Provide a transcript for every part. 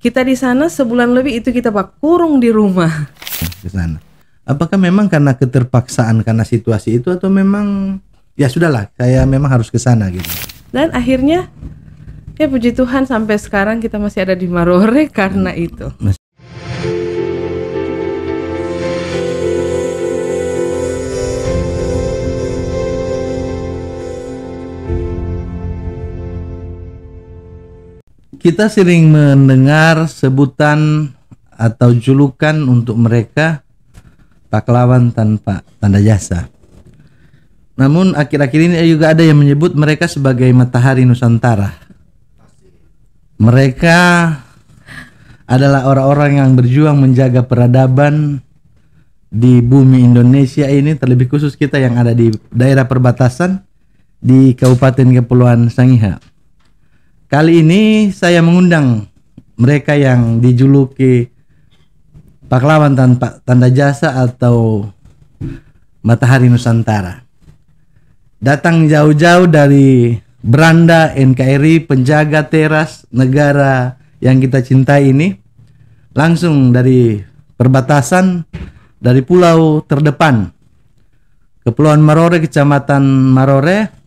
Kita di sana sebulan lebih itu kita kurung di rumah. Ke sana. Apakah memang karena keterpaksaan karena situasi itu atau memang ya sudahlah, saya memang harus ke sana gitu. Dan akhirnya ya puji Tuhan sampai sekarang kita masih ada di Marore karena itu. Kita sering mendengar sebutan atau julukan untuk mereka pahlawan tanpa tanda jasa. Namun akhir-akhir ini juga ada yang menyebut mereka sebagai matahari Nusantara. Mereka adalah orang-orang yang berjuang menjaga peradaban di bumi Indonesia ini, terlebih khusus kita yang ada di daerah perbatasan di Kabupaten Kepulauan Sangihe. Kali ini saya mengundang mereka yang dijuluki pahlawan tanpa tanda jasa atau matahari Nusantara. Datang jauh-jauh dari beranda NKRI, penjaga teras negara yang kita cintai ini, langsung dari perbatasan, dari pulau terdepan, Kepulauan Marore, Kecamatan Marore.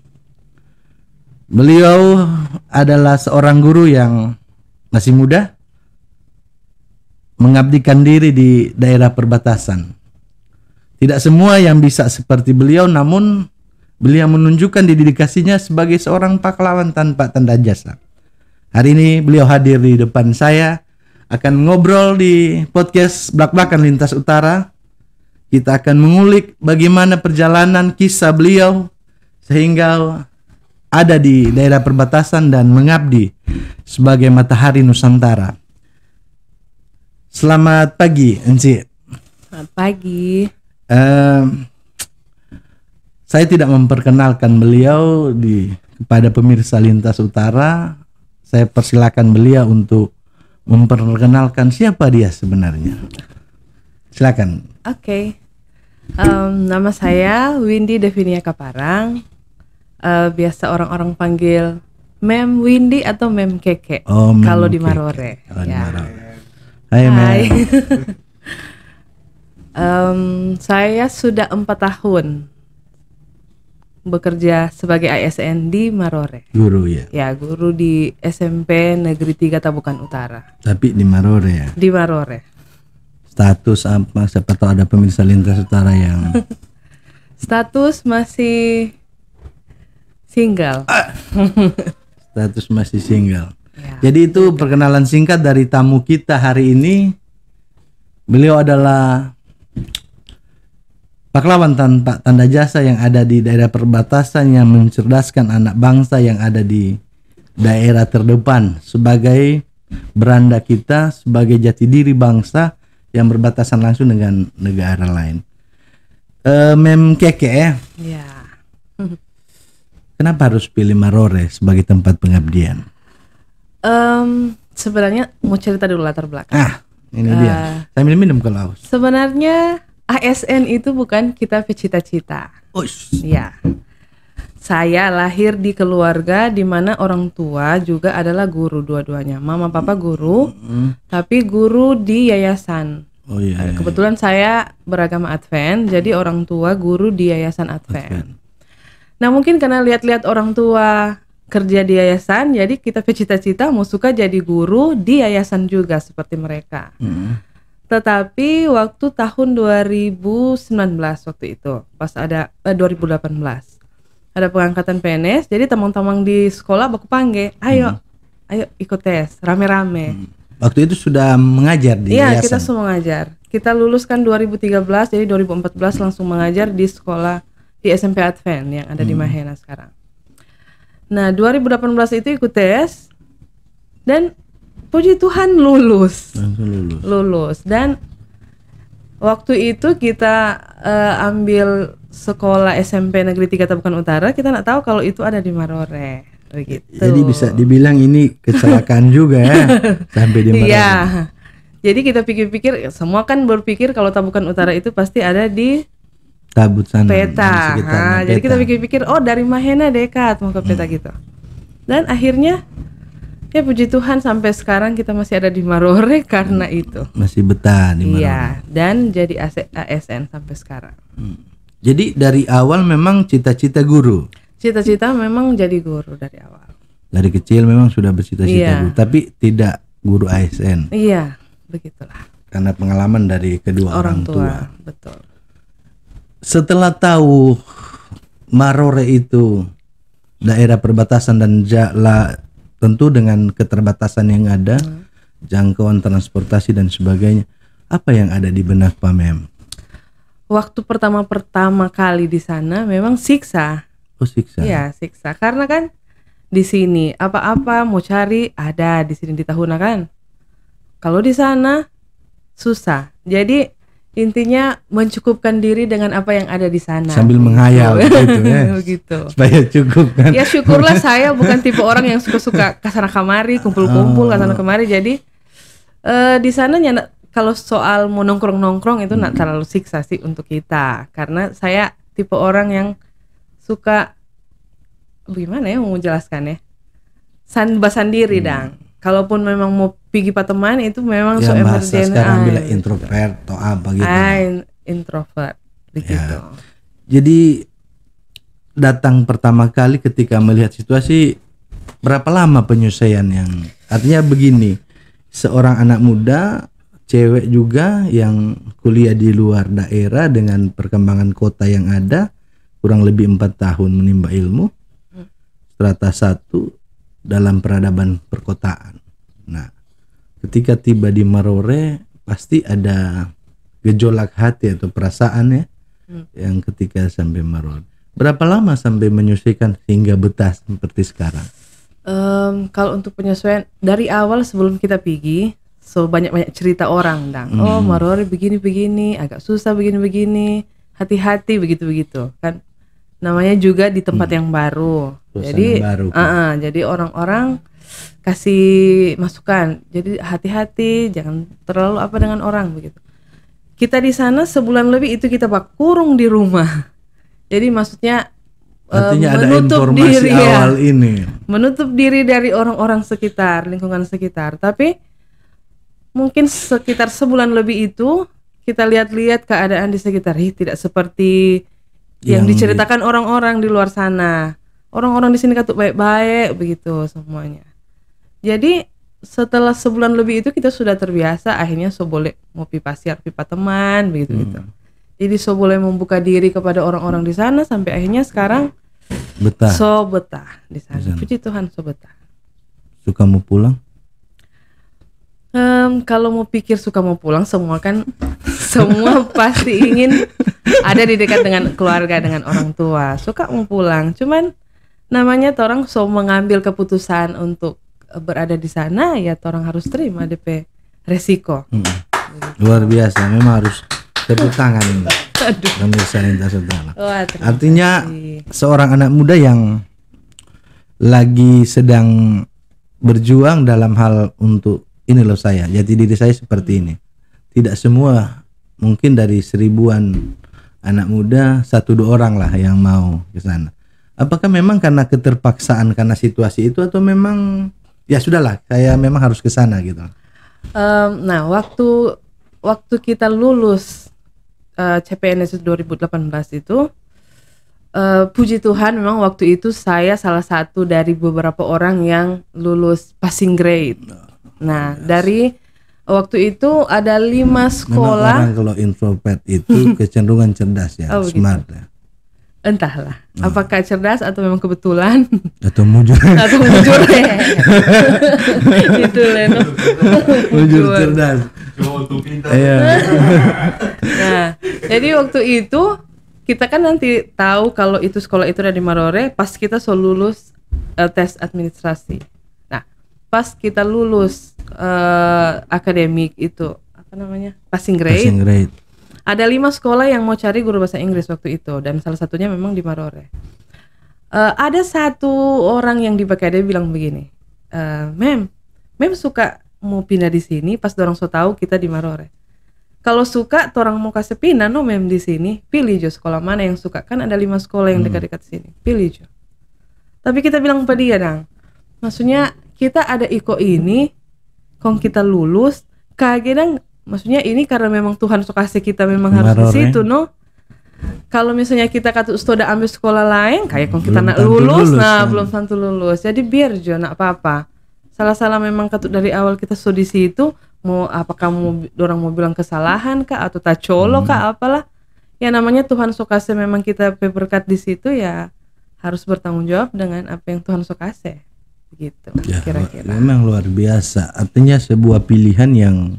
Beliau adalah seorang guru yang masih muda, mengabdikan diri di daerah perbatasan. Tidak semua yang bisa seperti beliau, namun beliau menunjukkan dedikasinya sebagai seorang pahlawan tanpa tanda jasa. Hari ini beliau hadir di depan saya, akan ngobrol di podcast Blak-Blakan Lintas Utara. Kita akan mengulik bagaimana perjalanan kisah beliau sehingga ada di daerah perbatasan dan mengabdi sebagai matahari Nusantara. Selamat pagi, Enci. Selamat pagi. Saya tidak memperkenalkan beliau kepada pemirsa Lintas Utara. Saya persilakan beliau untuk memperkenalkan siapa dia sebenarnya. Silakan. Oke. Nama saya Windy Devinia Kaparang. Biasa orang-orang panggil Mem Windy atau Mem Keke. Kalau di Marore. Kalau ya. di Marore. Hai Mem. Saya sudah 4 tahun bekerja sebagai ASN di Marore. Guru ya? Ya, guru di SMP Negeri 3 Tabukan Utara. Tapi di Marore ya? Di Marore. Status apa? Siapa tahu ada pemirsa Lintas Utara yang status masih single. Status masih single. Ya, jadi itu perkenalan singkat dari tamu kita hari ini. Beliau adalah pahlawan tanpa tanda jasa yang ada di daerah perbatasan, yang mencerdaskan anak bangsa yang ada di daerah terdepan sebagai beranda kita, sebagai jati diri bangsa yang berbatasan langsung dengan negara lain. Mem Keke ya? Ya. Kenapa harus pilih Marore sebagai tempat pengabdian? Sebenarnya mau cerita dulu latar belakang. Ini dia. Saya minum kalau haus. Sebenarnya ASN itu bukan kita cita-cita. Ya. Saya lahir di keluarga di mana orang tua juga adalah guru dua-duanya. Mama papa guru, tapi guru di yayasan. Oh iya. Kebetulan saya beragama Advent, jadi orang tua guru di yayasan Advent. Nah mungkin karena lihat-lihat orang tua kerja di yayasan, jadi kita cita-cita mau suka jadi guru di yayasan juga seperti mereka. Tetapi waktu tahun 2019 waktu itu, pas ada 2018 ada pengangkatan PNS, jadi teman-teman di sekolah baku panggil, ayo ikut tes rame-rame. Waktu itu sudah mengajar di yayasan? Iya, kita semua mengajar. Kita lulus kan 2013, jadi 2014 langsung mengajar di sekolah di SMP Advent yang ada di Mahena sekarang. Nah 2018 itu ikut tes dan puji Tuhan lulus. Dan waktu itu kita ambil sekolah SMP Negeri 3 Tabukan Utara, kita nggak tahu kalau itu ada di Marore gitu. Jadi bisa dibilang ini kecelakaan juga ya sampai di Marore. Iya. Jadi kita pikir-pikir, semua kan berpikir kalau Tabukan Utara itu pasti ada di Tabut sana, Peta. Jadi kita pikir-pikir, oh dari Mahena dekat mau ke Peta gitu. Dan akhirnya Ya puji Tuhan sampai sekarang kita masih ada di Marore karena itu. Masih betah di Marore. Iya, dan jadi ASN sampai sekarang. Jadi dari awal memang cita-cita guru. Cita-cita memang jadi guru dari awal. Dari kecil memang sudah bercita-cita Iya. guru, tapi tidak guru ASN. Iya, begitulah. Karena pengalaman dari kedua orang tua. Betul. Setelah tahu Marore itu daerah perbatasan dan tentu dengan keterbatasan yang ada, jangkauan transportasi dan sebagainya, apa yang ada di benak Pak Mem? Waktu pertama kali di sana memang siksa. Oh, siksa. Iya, siksa. Karena kan di sini apa-apa mau cari ada di sini di Tahuna kan. Kalau di sana susah. Jadi intinya mencukupkan diri dengan apa yang ada di sana. Sambil menghayal gitu ya. Begitu. Supaya cukup kan. Ya syukurlah saya bukan tipe orang yang suka-suka kesana kemari, kumpul-kumpul kesana kemari. Jadi di sana kalau soal mau nongkrong-nongkrong itu nggak terlalu siksa sih untuk kita. Karena saya tipe orang yang suka, gimana ya mau menjelaskan ya, sendiri dang. Kalaupun memang mau pergi pak teman itu memang Ya so bahasa emergen. sekarang bilang introvert atau apa gitu. Introvert begitu. Ya. Jadi datang pertama kali ketika melihat situasi, berapa lama penyelesaian yang artinya begini, seorang anak muda cewek juga yang kuliah di luar daerah dengan perkembangan kota yang ada, kurang lebih 4 tahun menimba ilmu strata 1 dalam peradaban perkotaan. Nah, ketika tiba di Marore pasti ada gejolak hati atau perasaan ya, yang ketika sampai Marore. Berapa lama sampai menyesuaikan hingga betah seperti sekarang? Kalau untuk penyesuaian dari awal sebelum kita pergi, so banyak cerita orang dang. Oh Marore begini-begini, agak susah begini-begini, hati-hati begitu-begitu kan. Namanya juga di tempat yang baru. Suasana Jadi baru, jadi orang-orang kasih masukan. Jadi hati-hati, jangan terlalu apa dengan orang begitu. Kita di sana sebulan lebih itu kita kurung di rumah. Jadi maksudnya Artinya ada menutup informasi diri awal ini. menutup diri dari orang-orang sekitar, lingkungan sekitar. Tapi mungkin sekitar sebulan lebih itu kita lihat-lihat keadaan di sekitar, tidak seperti yang diceritakan orang-orang di luar sana. Orang-orang di sini katuk baik-baik begitu semuanya. Jadi setelah sebulan lebih itu kita sudah terbiasa, akhirnya so boleh mau pipa siar, pipa teman begitu gitu. Jadi so boleh membuka diri kepada orang-orang di sana sampai akhirnya sekarang Betah. so betah di sana. Puji Tuhan so betah. Suka mau pulang? Kalau mau pikir suka mau pulang, semua kan semua pasti ingin ada di dekat dengan keluarga, dengan orang tua. Suka mau pulang, cuman namanya orang so mengambil keputusan untuk berada di sana, ya orang harus terima DP resiko. Luar biasa, memang harus tepuk tangan ini. Pemirsa Lintas Utara. Artinya seorang anak muda yang lagi sedang berjuang dalam hal untuk ini loh saya, jati diri saya seperti ini. Tidak semua, mungkin dari 1000-an anak muda 1-2 orang lah yang mau ke sana. Apakah memang karena keterpaksaan karena situasi itu atau memang ya sudahlah, saya memang harus ke sana gitu. Nah, waktu kita lulus CPNS 2018 itu, puji Tuhan memang waktu itu saya salah satu dari beberapa orang yang lulus passing grade. Nah, dari waktu itu ada 5 sekolah. Memang orang kalau introvert itu kecenderungan cerdas ya, smart ya. Entahlah, apakah cerdas atau memang kebetulan atau mujur. Atau mujur ya. Itu Leno. Mujur cerdas. Iya. Nah, jadi waktu itu kita kan nanti tahu kalau itu sekolah itu ada di Marore pas kita lulus tes administrasi. Nah, pas kita lulus akademik itu apa namanya? Passing grade. Passing grade. Ada 5 sekolah yang mau cari guru bahasa Inggris waktu itu, dan salah satunya memang di Marore. Ada satu orang yang di BKD bilang begini, Mem suka mau pindah di sini pas dorang so tahu kita di Marore. Kalau suka, orang mau kasih pindah no Mem di sini, pilih jo sekolah mana yang suka, kan ada 5 sekolah yang dekat-dekat sini, pilih jo. Tapi kita bilang pada dia dang, maksudnya kita ada iko ini, kong kita lulus, kadang maksudnya ini karena memang Tuhan so kasih kita memang harus di situ, no. Kalau misalnya kita kata sudah ambil sekolah lain, kayak kong kita nak lulus, nah belum tentu lulus. Jadi biar jo nak apa-apa. Salah-salah memang katut dari awal kita so di situ, mau apakah orang mau bilang kesalahan kah atau tak colo kah apalah. Ya namanya Tuhan so kasih memang kita berkat di situ, ya harus bertanggung jawab dengan apa yang Tuhan so kasih. Begitu Ya, kira-kira. memang luar biasa. Artinya sebuah pilihan yang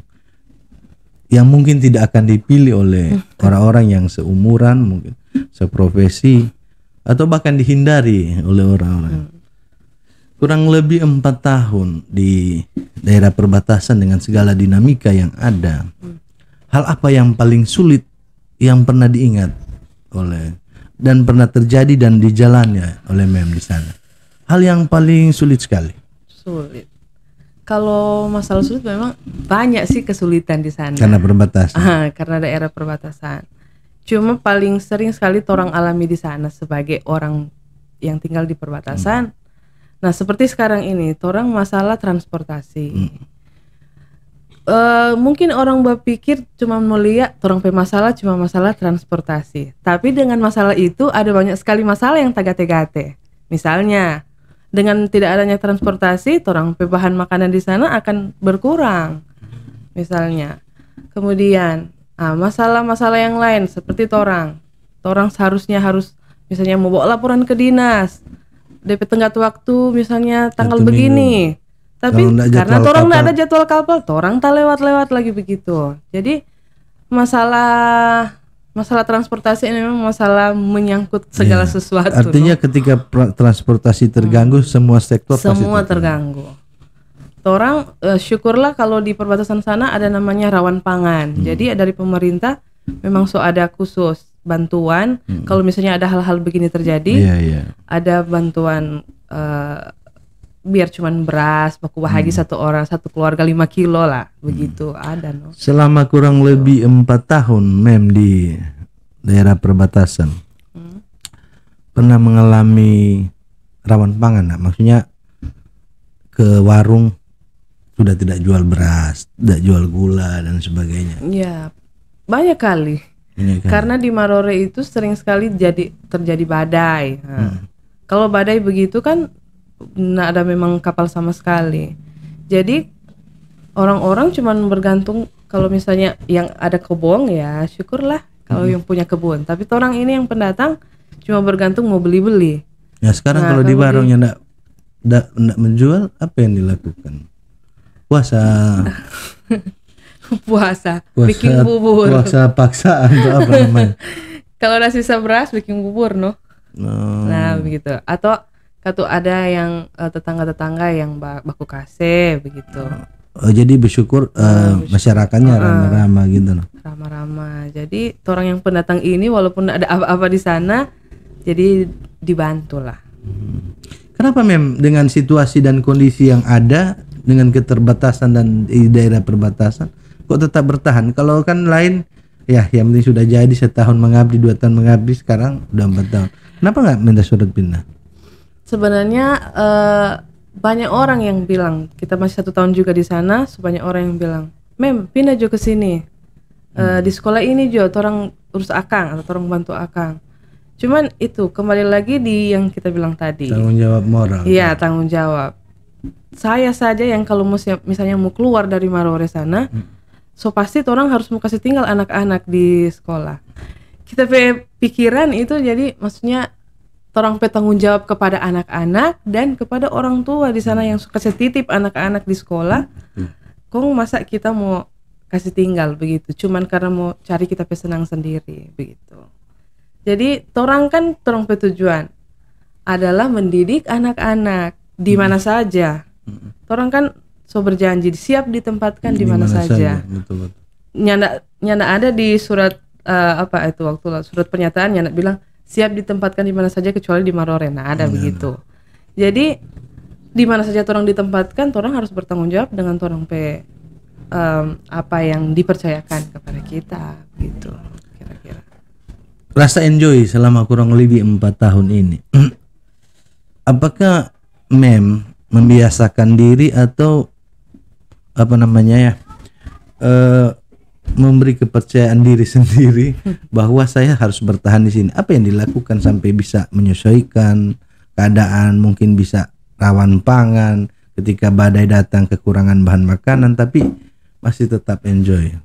mungkin tidak akan dipilih oleh orang-orang yang seumuran, mungkin seprofesi, atau bahkan dihindari oleh orang-orang. Kurang lebih 4 tahun di daerah perbatasan dengan segala dinamika yang ada. Hal apa yang paling sulit yang pernah diingat oleh dan pernah terjadi dan dijalannya oleh Mem di sana? Hal yang paling sulit sekali. Sulit. Kalau masalah sulit memang banyak sih kesulitan di sana. Karena perbatasan. Karena daerah perbatasan. Cuma paling sering sekali orang alami di sana sebagai orang yang tinggal di perbatasan. Nah seperti sekarang ini, orang masalah transportasi. Mungkin orang berpikir cuma melihat orang masalah cuma masalah transportasi. Tapi dengan masalah itu ada banyak sekali masalah yang tegate-gate. Misalnya dengan tidak adanya transportasi, orang bahan makanan di sana akan berkurang. Misalnya. Kemudian masalah-masalah yang lain seperti orang seharusnya harus misalnya mau bawa laporan ke dinas. DP tenggat waktu misalnya tanggal begini. Tapi karena orang tidak ada jadwal kapal, orang tak lewat-lewat lagi begitu. Jadi masalah transportasi ini memang masalah menyangkut segala sesuatu. Artinya ketika transportasi terganggu, semua sektor semua pasti terganggu. Orang syukurlah kalau di perbatasan sana ada namanya rawan pangan. Jadi dari pemerintah memang ada khusus bantuan. Kalau misalnya ada hal-hal begini terjadi, ada bantuan biar cuman beras, baku bahagi satu keluarga 5 kilo lah, begitu ada. No. Selama kurang lebih 4 tahun Mem di daerah perbatasan, pernah mengalami rawan pangan, nah? Maksudnya ke warung sudah tidak jual beras, tidak jual gula dan sebagainya. Ya, banyak kali. Karena di Marore itu sering sekali terjadi badai. Kalau badai begitu kan nggak ada memang kapal sama sekali. Jadi orang-orang cuman bergantung kalau misalnya yang ada kebun ya syukurlah kalau yang punya kebun. Tapi orang ini yang pendatang cuma bergantung mau beli-beli. Ya sekarang kalau di warungnya nggak menjual, apa yang dilakukan? Puasa, bikin bubur. Puasa paksaan atau apa namanya? Kalau ada sisa beras bikin bubur Nah begitu. Atau ada yang tetangga-tetangga yang baku kase begitu. Jadi bersyukur masyarakatnya ramah-ramah gitu loh. Ramah-ramah. Jadi orang yang pendatang ini walaupun ada apa-apa di sana, jadi dibantu lah. Kenapa Mem dengan situasi dan kondisi yang ada dengan keterbatasan dan di daerah perbatasan kok tetap bertahan? Kalau kan lain ya yang penting sudah jadi setahun mengabdi, 2 tahun mengabdi, sekarang udah 4 tahun. Kenapa nggak minta surat pindah? Sebenarnya banyak orang yang bilang kita masih 1 tahun juga di sana, sebanyak orang yang bilang, Mem pindah jo ke sini, di sekolah ini jo, orang urus akang atau orang bantu akang. Cuman itu kembali lagi di yang kita bilang tadi. Tanggung jawab moral. Iya tanggung jawab. Saya saja yang kalau misalnya mau keluar dari Marore sana, so pasti orang harus mau kasih tinggal anak-anak di sekolah. Kita pikiran itu jadi maksudnya orang tanggung jawab kepada anak-anak dan kepada orang tua di sana yang suka titip anak-anak di sekolah. Kong masa kita mau kasih tinggal begitu? Cuman karena mau cari kita senang sendiri begitu. Jadi orang tujuan adalah mendidik anak-anak di mana saja. Orang kan berjanji siap ditempatkan di mana saja. Betul. Nyanda ada di surat surat pernyataan nyanda bilang siap ditempatkan di mana saja kecuali di Marore. Nah, ada begitu. Jadi di mana saja orang ditempatkan, orang harus bertanggung jawab dengan orang apa yang dipercayakan kepada kita gitu. Kira-kira. Rasa enjoy selama kurang lebih 4 tahun ini. Apakah Mem membiasakan diri atau apa namanya ya, memberi kepercayaan diri sendiri bahwa saya harus bertahan di sini. Apa yang dilakukan sampai bisa menyesuaikan keadaan, mungkin bisa rawan pangan ketika badai datang, kekurangan bahan makanan, tapi masih tetap enjoy.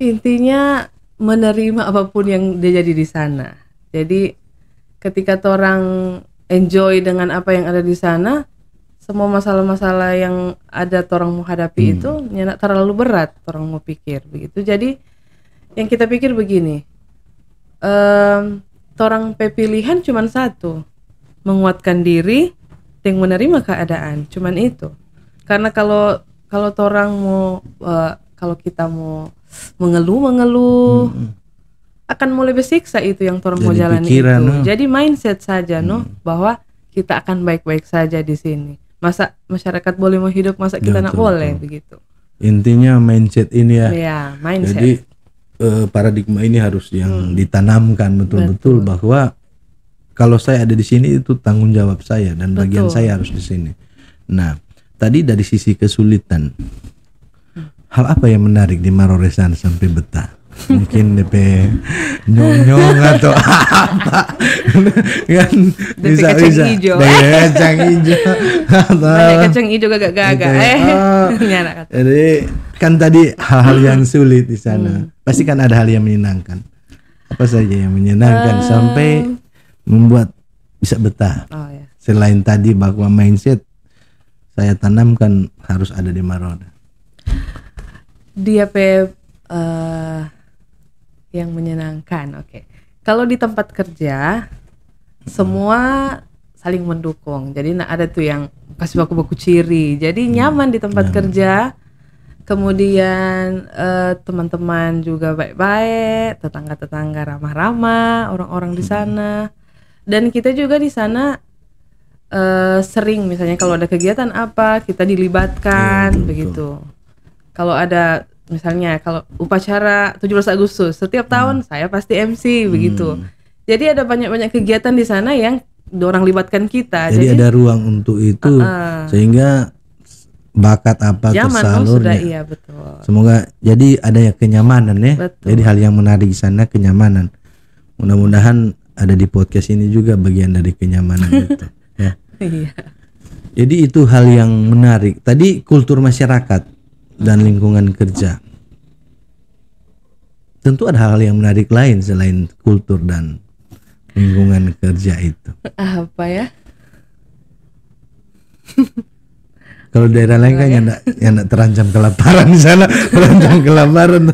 Intinya menerima apapun yang dia jadi di sana. Jadi ketika orang enjoy dengan apa yang ada di sana, semua masalah-masalah yang ada orang mau hadapi itu nyenak terlalu berat orang mau pikir begitu. Jadi yang kita pikir begini, orang pilihan cuma satu, menguatkan diri dan menerima keadaan, cuman itu. Karena kalau orang mau kalau kita mau mengeluh akan mulai bersiksa itu yang orang mau jalani pikiran, itu. Jadi mindset saja bahwa kita akan baik-baik saja di sini. Masa masyarakat boleh mau hidup, masa kita nak boleh begitu. Intinya mindset ini ya. Iya, mindset. Jadi paradigma ini harus yang ditanamkan betul-betul bahwa kalau saya ada di sini itu tanggung jawab saya dan bagian saya harus di sini. Nah, tadi dari sisi kesulitan, hal apa yang menarik di Maroresan sampai betah? Mungkin DP nyong atau apa kan, bisa kacang hijau. Kacang hijau kacang hijau gagak-gagak jadi kan tadi hal-hal yang sulit di sana pasti kan ada hal yang menyenangkan. Apa saja yang menyenangkan sampai membuat bisa betah? Selain tadi bahwa mindset saya tanamkan harus ada di Maroda, dia yang menyenangkan. Kalau di tempat kerja semua saling mendukung. Jadi ada tuh yang kasih baku-baku ciri. Jadi nyaman di tempat kerja. Kemudian teman-teman juga baik-baik, tetangga-tetangga ramah-ramah, orang-orang di sana. Dan kita juga di sana sering misalnya kalau ada kegiatan apa kita dilibatkan begitu. Kalau ada misalnya kalau upacara 17 Agustus setiap tahun saya pasti MC begitu. Jadi ada banyak-banyak kegiatan di sana yang orang libatkan kita. Jadi ada ruang untuk itu sehingga bakat apa tersalurnya. Iya betul. Semoga jadi ada kenyamanan ya. Betul. Jadi hal yang menarik di sana kenyamanan. Mudah-mudahan ada di podcast ini juga bagian dari kenyamanan itu. Ya. Iya. Jadi itu hal yang menarik. Tadi kultur masyarakat dan lingkungan kerja. Tentu ada hal yang menarik lain selain kultur dan lingkungan kerja itu. Apa ya? Kalau daerah lain kan yang terancam kelaparan di sana, terancam kelaparan.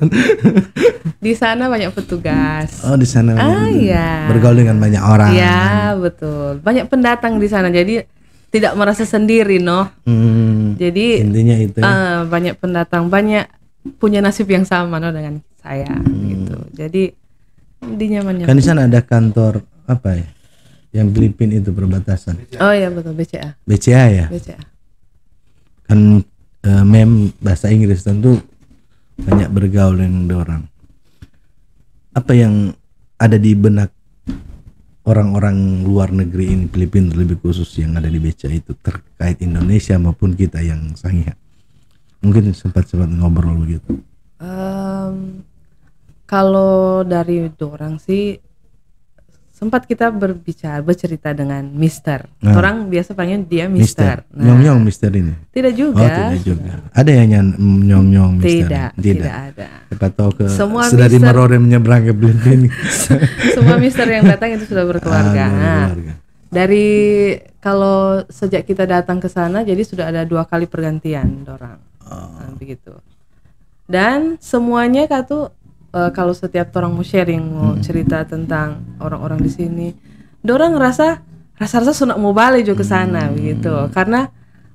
Di sana banyak petugas. Oh, di sana. Iya. Bergaul dengan banyak orang. Iya, betul. Banyak pendatang di sana. Jadi tidak merasa sendiri, Jadi intinya itu. Banyak pendatang, banyak punya nasib yang sama dengan saya gitu. Jadi di nyaman-nyaman. Kan di sana ada kantor apa ya? Yang Filipina itu perbatasan. Oh iya betul, BCA. BCA ya? BCA. Kan bahasa Inggris tentu banyak bergaul dengan orang. Apa yang ada di benak orang-orang luar negeri ini, Filipina lebih khusus yang ada di BCA itu terkait Indonesia maupun kita yang Sangihe? Mungkin sempat ngobrol begitu. Kalau dari orang sih sempat kita bercerita dengan Mister. Orang biasa panggil dia Mister. Nyong-nyong Mister ini? Tidak juga. Oh, tidak juga. Ada yang nyong-nyong Mister? Tidak ada. Siapa tahu semua dari Marore menyeberang ke Filipina. Semua Mister yang datang itu sudah berkeluarga. Dari kalau sejak kita datang ke sana, jadi sudah ada 2 kali pergantian orang. Begitu. Dan semuanya kalau setiap orang mau sharing, mau cerita tentang orang-orang di sini, dorang rasa sunak mau balik juga ke sana begitu. Karena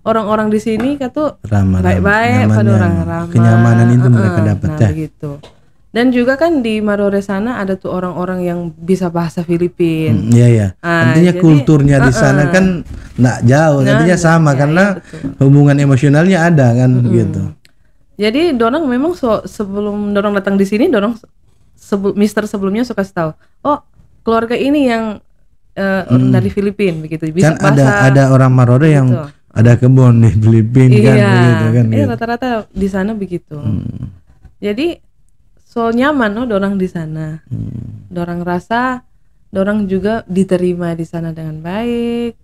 orang-orang di sini baik-baik, pada orang ramah. Kenyamanan itu mereka dapat ya. Begitu. Dan juga kan di Marore sana ada tuh orang-orang yang bisa bahasa Filipina. Iya. Artinya kulturnya di sana kan nggak jauh, artinya sama karena hubungan emosionalnya ada kan gitu. Jadi dorang memang sebelum dorang datang di sini, Mister sebelumnya suka tahu. Oh, keluarga ini yang dari Filipina begitu. Bisa kan ada orang Marore yang ada kebun di Filipina kan begitu kan. Iya, Gitu. rata-rata di sana begitu. Jadi so nyaman no dorang di sana. Dorang rasa dorang juga diterima di sana dengan baik.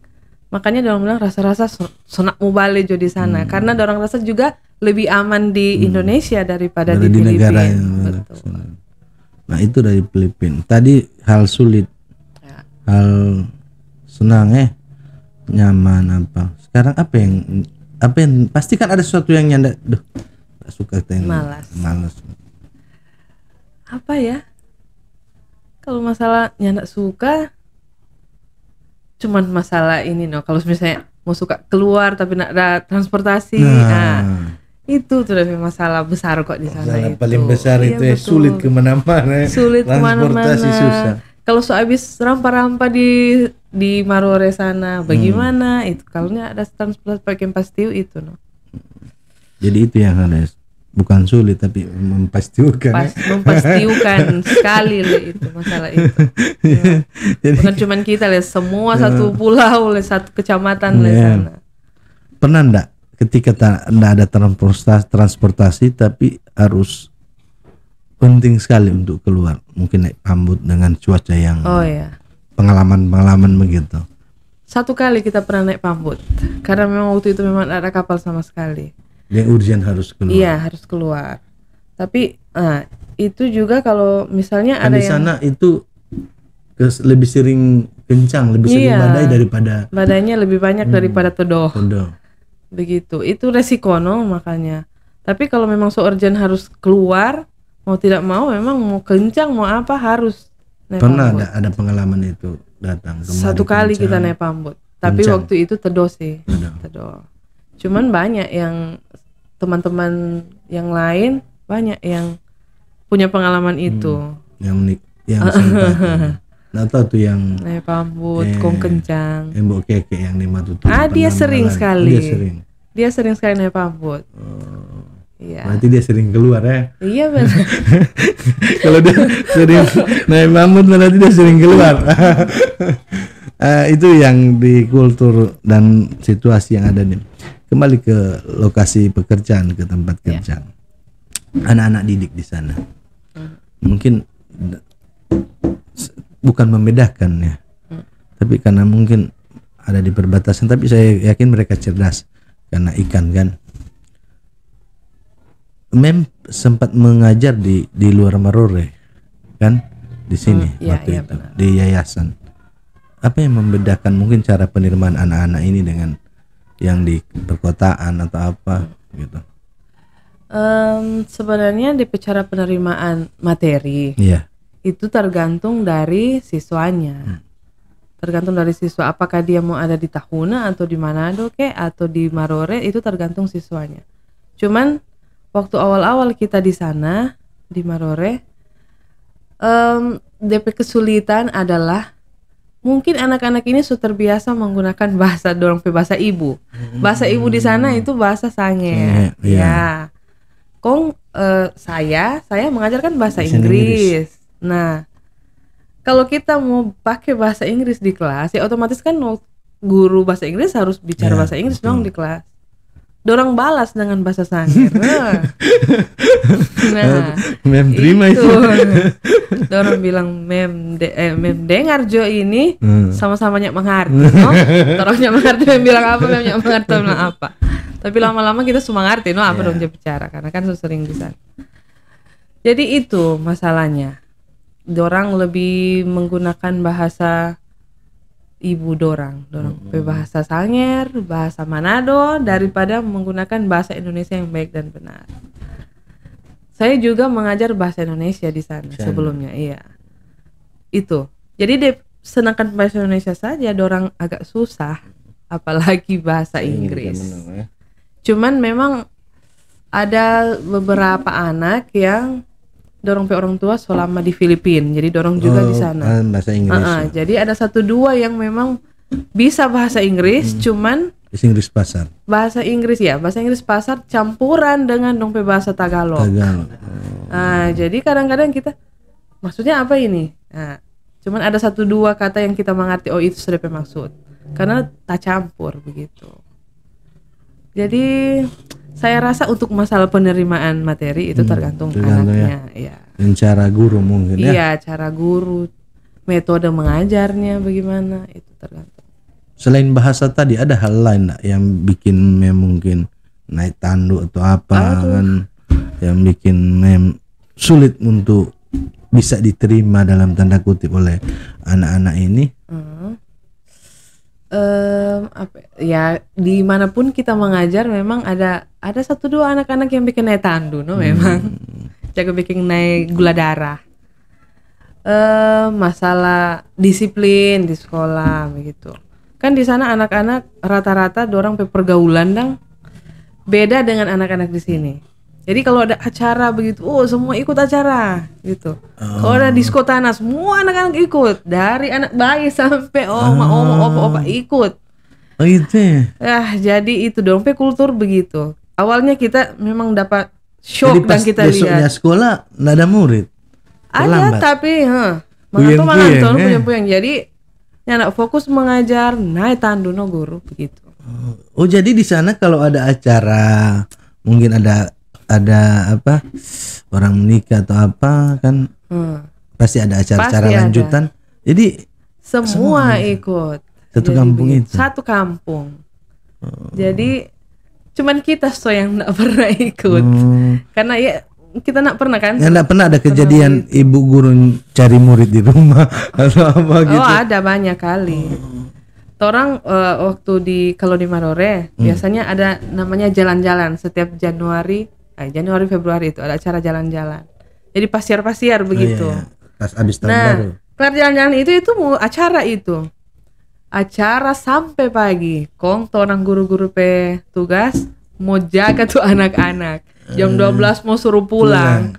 Makanya dorang bilang rasa-rasa sonak mau balik jo di sana karena dorang rasa juga lebih aman di Indonesia daripada Dari di negara Filipina. yang Betul. Nah itu dari Filipina. Tadi hal sulit, Ya. hal senang nyaman apa. Sekarang apa yang pasti kan ada sesuatu yang nyanda, duh, gak suka yang malas. Apa ya? Kalau masalah nyandak suka, cuman masalah ini no. Kalau misalnya mau suka keluar tapi nak ada transportasi, itu tuh lebih masalah besar kok di sana. Masalah itu. paling besar Iya, itu ya, betul. sulit kemana-mana. Sulit Transportasi kemana-mana. susah. Kalau habis rampa-rampa di Marore sana, bagaimana itu? Kalau ada transportasi pakai pastiu itu no. Jadi itu yang harus, bukan sulit tapi mempastikan. Mempastiukan sekali le itu masalah itu. Jadi Bukan cuman kita le, semua satu pulau le, satu kecamatan le sana. pernah ndak ketika ndak ada transportasi tapi harus penting sekali untuk keluar, mungkin naik ambut dengan cuaca yang pengalaman begitu. Satu kali kita pernah naik pambut karena memang waktu itu memang ada kapal sama sekali. Yang urgent harus keluar. Iya, harus keluar. Tapi itu juga kalau misalnya kan ada di sana itu lebih sering kencang, lebih sering badai daripada badainya lebih banyak daripada todo. Begitu. Itu resiko no makanya. Tapi kalau memang so urgent harus keluar, mau tidak mau memang mau kencang mau apa harus naik pernah pambut. ada pengalaman itu datang kemari. Satu kali kita naik pambut. Tapi Kencang. waktu itu tedo sih. Tedo. Cuman banyak yang teman-teman yang lain banyak yang punya pengalaman itu. Yang sempat nggak tahu tuh yang naik pambut, kong kencang. Mbok Keke yang di Matutu. Dia sering sekali. Dia sering sekali naik pambut. Iya. Berarti dia sering keluar ya? Iya benar. Kalau dia sering naik pambut berarti dia sering keluar. Itu yang di kultur dan situasi yang ada nih. Kembali ke lokasi pekerjaan, ke tempat kerja. Anak-anak didik di sana. Mungkin bukan membedakan ya. Tapi karena mungkin ada di perbatasan, tapi saya yakin mereka cerdas karena ikan kan. Sempat mengajar di luar Marore kan, di sini waktu itu benar. Di yayasan. Apa yang membedakan mungkin cara penerimaan anak-anak ini dengan yang di perkotaan atau apa gitu? Sebenarnya di cara penerimaan materi itu tergantung dari siswanya. Tergantung dari siswa, apakah dia mau ada di Tahuna atau di Manado atau di Marore, itu tergantung siswanya. Cuman waktu awal-awal kita di sana di Marore, DP kesulitan adalah mungkin anak-anak ini sudah terbiasa menggunakan bahasa bahasa ibu. Bahasa ibu di sana itu bahasa Sangir. Ya. Saya mengajarkan bahasa Inggris. Nah, kalau kita mau pakai bahasa Inggris di kelas, ya otomatis kan guru bahasa Inggris harus bicara bahasa Inggris dong di kelas. Dorang balas dengan bahasa Sangir. Nah, mem terima itu. Dorang bilang mem dengar Jo ini sama-sama nyak mengerti, no? Dorang nyak mengerti mem bilang apa, mem nyak mengerti bilang apa. Tapi lama-lama kita semua ngerti, no apa dong dia bicara karena kan sering di sana. Jadi itu masalahnya. Dorang lebih menggunakan bahasa ibu dorang bahasa Sangir, bahasa Manado daripada menggunakan bahasa Indonesia yang baik dan benar. Saya juga mengajar bahasa Indonesia di sana sebelumnya, iya. Itu. Jadi sedangkan bahasa Indonesia saja dorang agak susah, apalagi bahasa Inggris. Cuman memang ada beberapa anak yang dorong pe orang tua selama di Filipina, jadi dorong juga di sana. Bahasa Inggris. Jadi ada 1-2 yang memang bisa bahasa Inggris, cuman Inggris pasar. Bahasa Inggris pasar campuran dengan dong pe bahasa Tagalog. Jadi kadang-kadang kita maksudnya apa ini? Nah, cuman ada 1-2 kata yang kita mengerti, oh itu sudah pe maksud. Karena tak campur begitu. Jadi saya rasa untuk masalah penerimaan materi itu tergantung tergantung anaknya, ya. Dan cara guru mungkin ya. Iya, cara guru, metode mengajarnya bagaimana itu tergantung. Selain bahasa tadi ada hal lain nggak yang bikin mem mungkin naik tanduk atau apa kan, yang bikin mem sulit untuk bisa diterima dalam tanda kutip oleh anak-anak ini? Apa ya, dimanapun kita mengajar memang ada satu dua anak-anak yang bikin naik tandu, no memang jago bikin naik gula darah. Masalah disiplin di sekolah begitu. Kan di sana anak-anak rata-rata dorang pergaulan dang beda dengan anak-anak di sini. Jadi kalau ada acara begitu, semua ikut acara gitu. Kalau ada disko tanah, semua anak-anak ikut, dari anak bayi sampai oma, opa ikut. Oh gitu ya. Jadi itu dong, kultur begitu. Awalnya kita memang dapat Jadi shock pas dan kita besoknya lihat. sekolah nggak ada murid. Ada Terlambat. tapi Puyeng-puyeng, puyeng-puyeng. Jadi anak fokus mengajar, naik tandu no guru begitu. Oh jadi di sana kalau ada acara, mungkin ada apa orang menikah atau apa kan, pasti ada acara-acara Pasti ada. lanjutan. Jadi Semua ikut. Satu Jadi kampung begitu. itu? Satu kampung. Jadi cuman kita yang nggak pernah ikut. Karena ya kita nggak pernah kan. ya nggak pernah ada kejadian ibu guru cari murid di rumah atau apa gitu. Ada banyak kali. Orang waktu kalau di Marore biasanya ada namanya jalan-jalan setiap Januari Februari itu ada acara jalan-jalan. Jadi pasiar-pasiar begitu. Iya. Pas abis tahun baru. Kelar jalan-jalan itu mau acara itu. Acara sampai pagi. Orang guru-guru tugas mau jaga tuh anak-anak. Jam 12 mau suruh pulang.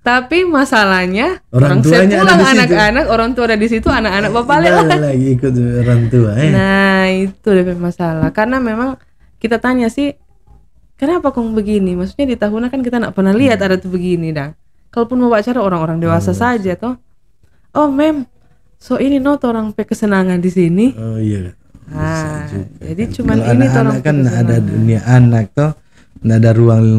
Tapi masalahnya Orang tuanya ada pulang di situ. anak-anak, orang tua ada di situ, anak-anak bapak Lagi ikut orang tua. Nah, itu deh masalah. Karena memang kita tanya sih, kenapa kong begini? Maksudnya di tahunan kan kita nggak pernah lihat ada tuh begini dah. Kalaupun mau acara orang-orang dewasa saja toh. Oh mem, ini orang kesenangan di sini. Oh iya. Jadi cuman Kalau ini anak-anak orang kan ada dunia anak toh, nggak ada ruang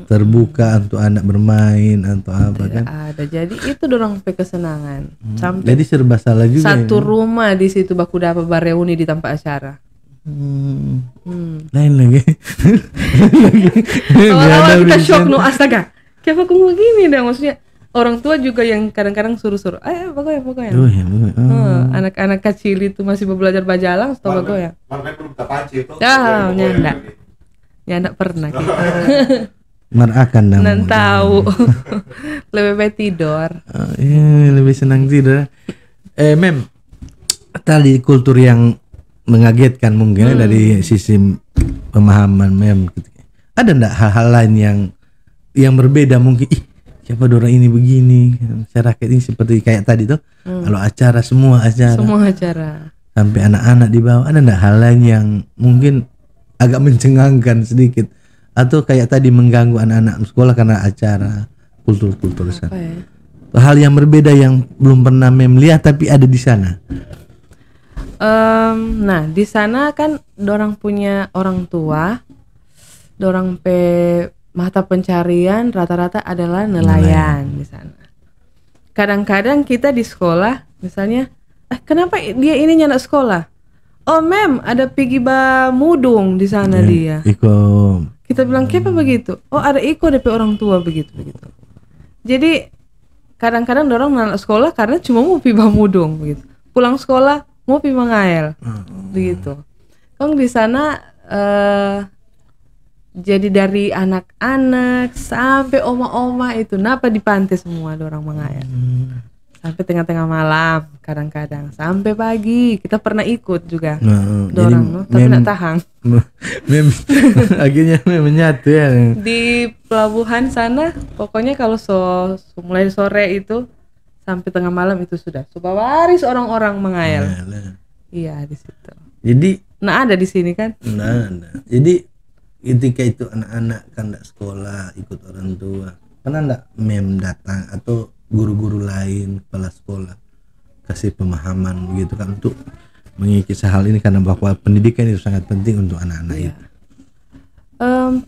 terbuka untuk anak bermain atau apa kan. ada. Jadi itu dorong kesenangan. Sampai Jadi serba salah juga. satu rumah di situ baku dapat bareuni di tempat acara. Lain lagi. Awal-awal kita shock no astaga. Kenapa aku begini dah, maksudnya orang tua juga yang kadang-kadang suruh-suruh. Pokoknya. Oh, ya. Anak-anak kecil itu masih belajar bajalang, setau ya. Warna belum tapaci itu. Nyandak pernah kita. Merakan dah. Nan tahu. Lebih baik tidur. Lebih senang tidur. Mem, tadi kultur yang mengagetkan mungkin dari sisi pemahaman mem. Ada enggak hal-hal lain yang berbeda mungkin? Siapa orang ini begini, masyarakat ini seperti kayak tadi tuh. Kalau acara semua acara. Sampai anak-anak di bawah, ada enggak hal lain yang mungkin agak mencengangkan sedikit atau kayak tadi mengganggu anak-anak sekolah karena acara kultur sana? Hal yang berbeda yang belum pernah mem lihat tapi ada di sana. Nah di sana kan dorang punya orang tua, dorang mata pencarian rata-rata adalah nelayan di sana. Kadang-kadang kita di sekolah misalnya, kenapa dia ini anak sekolah? Oh mem, ada pergi mudung di sana dia. Kita bilang kenapa begitu? Oh ada DP orang tua begitu. Jadi kadang-kadang dorang anak sekolah karena cuma mau pergi mudung begitu. Pulang sekolah mau pergi mengael begitu. Kong di sana jadi dari anak-anak sampai oma-oma itu napa di pantai semua dorang mengael. Sampai tengah-tengah malam kadang-kadang sampai pagi kita pernah ikut juga dorang tapi nggak tahan. Akhirnya menyatu ya di pelabuhan sana. Pokoknya kalau mulai sore itu sampai tengah malam itu sudah baris orang-orang mengael. Iya di situ. Jadi ada di sini kan? Nah. Jadi ketika itu anak-anak kan enggak sekolah ikut orang tua, kan enggak mem datang atau guru-guru lain kepala sekolah kasih pemahaman begitu kan untuk mengikis hal ini karena bahwa pendidikan itu sangat penting untuk anak-anak itu.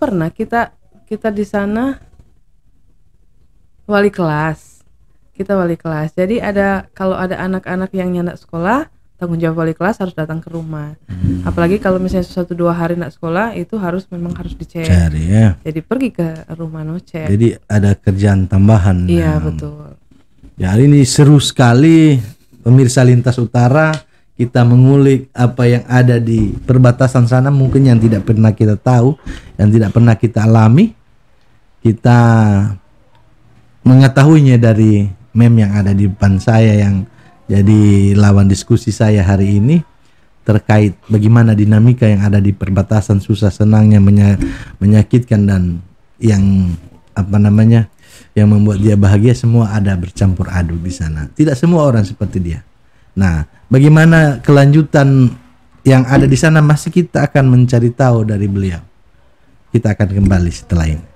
Pernah kita di sana wali kelas. Kita wali kelas. Jadi kalau ada anak-anak yang nyandak sekolah, tanggung jawab wali kelas harus datang ke rumah. Apalagi kalau misalnya 1-2 hari nak sekolah, itu memang harus dicek. Cari ya. Jadi pergi ke rumah cek. Jadi ada kerjaan tambahan. Iya, betul. Ya, hari ini seru sekali pemirsa Lintas Utara, kita mengulik apa yang ada di perbatasan sana, mungkin yang tidak pernah kita tahu, yang tidak pernah kita alami. Kita mengetahuinya dari meme yang ada di depan saya yang jadi lawan diskusi saya hari ini terkait bagaimana dinamika yang ada di perbatasan, susah senangnya, menyakitkan, dan yang yang membuat dia bahagia, semua ada bercampur aduk di sana. Tidak semua orang seperti dia. Nah, bagaimana kelanjutan yang ada di sana masih kita akan mencari tahu dari beliau. Kita akan kembali setelah ini.